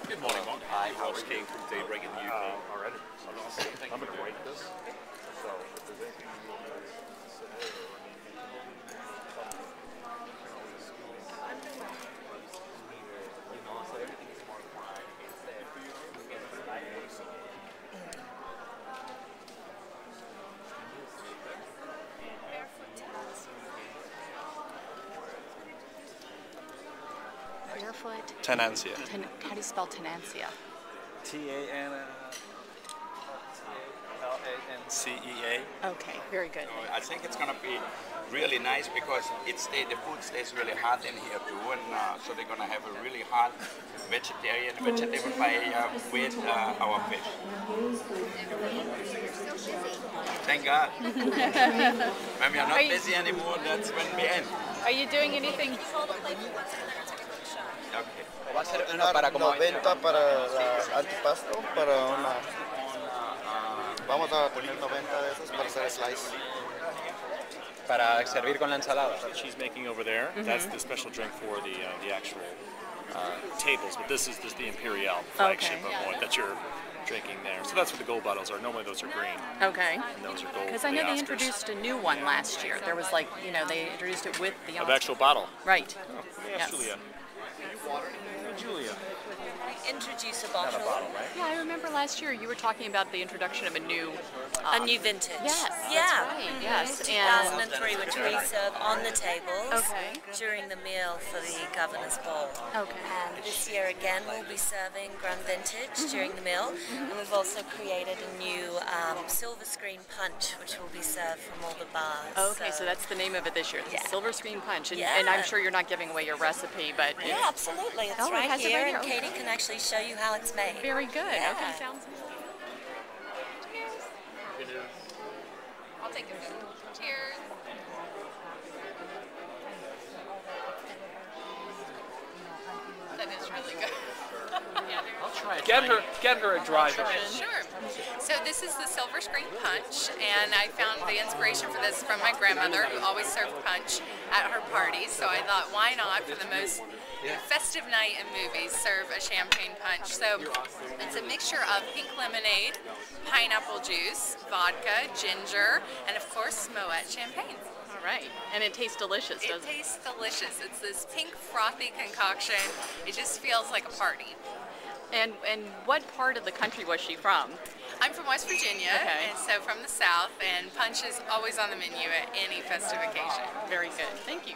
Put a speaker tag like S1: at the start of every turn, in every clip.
S1: Good morning, Mark. Hi, Ross King from Daybreak in the UK.
S2: Already. I'm going to write this. So if there's anything you want me to submit or
S3: Barefoot.
S4: Tenancia.
S3: How do you spell tenancia?
S4: T-A-N-L-A-N-C-E-A.
S3: Okay, very good.
S5: I think it's going to be really nice because the food stays really hot in here too, and so they're going to have a really hot vegetarian vegetable paella with our fish. Thank God. When we are not busy anymore, that's when we end.
S3: Are you doing anything?
S5: Okay.
S4: Va a ser una para como
S6: 90 para la antipasto, para una... Vamos a poner 90 de esas para hacer slice.
S4: para servir con la ensalada.
S1: That she's making over there, that's the special drink for the actual tables, but this is the Imperial flagship of one that you're drinking there. So that's what the gold bottles are. Normally those are green.
S3: Okay.
S1: And those are gold.
S3: Because I know they introduced a new one last year. There was like, you know, they introduced it with the
S1: actual bottle.
S3: Right.
S1: Oh, let me ask Julia. Julia.
S7: Introduce a bottle.
S1: Not a bottle, right?
S3: Yeah, I remember last year you were talking about the introduction of a new
S7: vintage.
S3: Yes,
S7: yeah.
S3: That's right. Yes.
S7: 2003, which we serve on the tables during the meal for the Governor's Ball.
S3: Okay.
S7: And this year again we'll be serving Grand Vintage during the meal. And we've also created a new silver screen punch, which will be served from all the bars.
S3: Okay, so that's the name of it this year, the Silver Screen Punch. And,
S7: Yeah.
S3: and I'm sure you're not giving away your recipe, but...
S7: Yeah, absolutely. It's
S3: Oh, it
S7: right
S3: has it
S7: here,
S3: right
S7: and
S3: here.
S7: Katie can actually show you how it's made.
S3: Very good.
S7: Yeah.
S3: Okay, sounds good.
S8: I'll take a sip. Cheers. That is really good.
S1: I'll try it.
S9: Get her a dry version.
S8: Sure. So this is the Silver Screen Punch, and I found the inspiration for this from my grandmother, who always served punch at her parties. So I thought, why not, for the most festive night in movies, serve a champagne punch. So it's a mixture of pink lemonade, pineapple juice, vodka, ginger, and of course Moet champagne.
S3: All right. And it tastes delicious, doesn't it?
S8: It tastes delicious. It's this pink frothy concoction. It just feels like a party.
S3: And what part of the country was she from?
S8: I'm from West Virginia, and so from the South, and punch is always on the menu at any festive occasion.
S3: Very good. Thank you.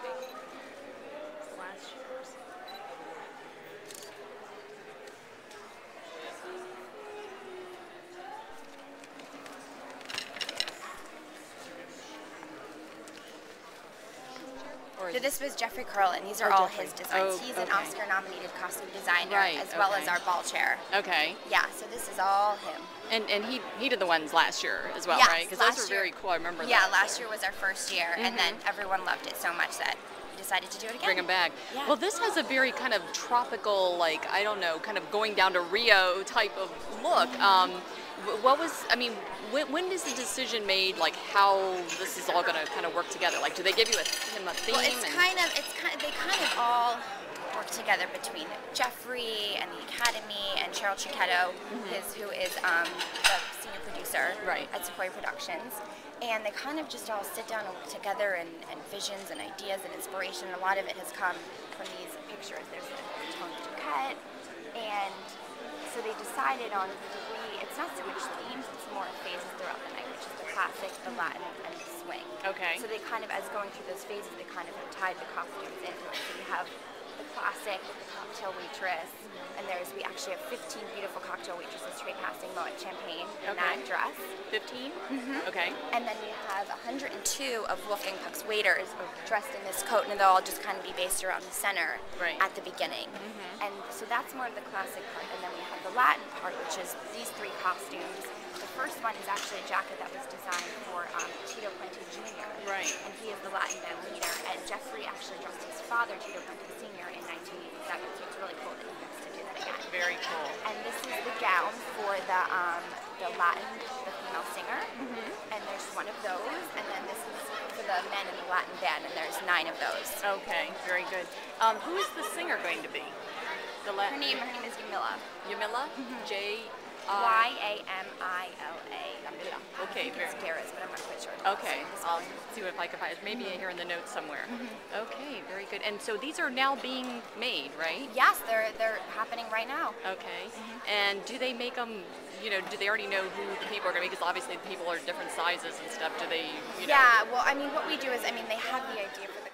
S10: So this was Jeffrey Curlin. These are all his designs. He's an Oscar-nominated costume designer, as well as our ball chair.
S3: Okay.
S10: Yeah, so this is all him.
S3: And he did the ones last year as well,
S10: Yes,
S3: right? Because those were very cool. I remember that.
S10: Yeah, last year was our first year, and then everyone loved it so much that we decided to do it again.
S3: Bring them back.
S10: Yeah.
S3: Well, this has a very kind of tropical, like, I don't know, kind of going down to Rio type of look. What was, I mean, when is the decision made, like, how this is all going to kind of work together? Like, do they give you a theme?
S10: Well, they kind of all work together between Jeffrey and the Academy and Cheryl Chiquetto, who is the senior producer at Sequoia Productions. And they kind of just all sit down and work together, and visions and ideas and inspiration. A lot of it has come from these pictures. There's a tone to cut, and so they decided on it's not so much themes, it's more phases throughout the night, which is the classic, the Latin, and the swing.
S3: Okay.
S10: So they kind of, as going through those phases, they kind of have tied the costumes into it. So you have the classic, the cocktail waitress, and we actually have 15 beautiful cocktail waitresses straight passing Moet champagne in that dress.
S3: 15? Okay.
S10: And then we have 102 of Wolfgang Puck's waiters dressed in this coat, and they'll all just kind of be based around the center at the beginning. And so that's more of the classic part. And then we have the Latin part, which is these three costumes. The first one is actually a jacket that was designed for Tito Puente Jr.
S3: Right.
S10: And he is the Latin band leader. And Jeffrey actually dressed his father, Tito Puente Sr. in 1987. So it's really cool that he gets to do that again.
S3: Very cool.
S10: And this is the gown for the Latin, the female singer. And there's one of those. And then this is for the men in the Latin band, and there's 9 of those.
S3: Okay, very good. Who is the singer going to be?
S10: Her name is Yamila.
S3: Yamila? J.
S10: Yamila.
S3: Okay,
S10: It's Garrett's, but I'm not quite sure.
S3: Okay, I'll see if I can find it. Maybe here in the notes somewhere. Okay, very good. And so these are now being made, right?
S10: Yes, they're happening right now.
S3: Okay. And do they make them? Do they already know who the people are going to be? Because obviously the people are different sizes and stuff. Do they?
S10: Yeah. Well, I mean, what we do is, they have the idea for the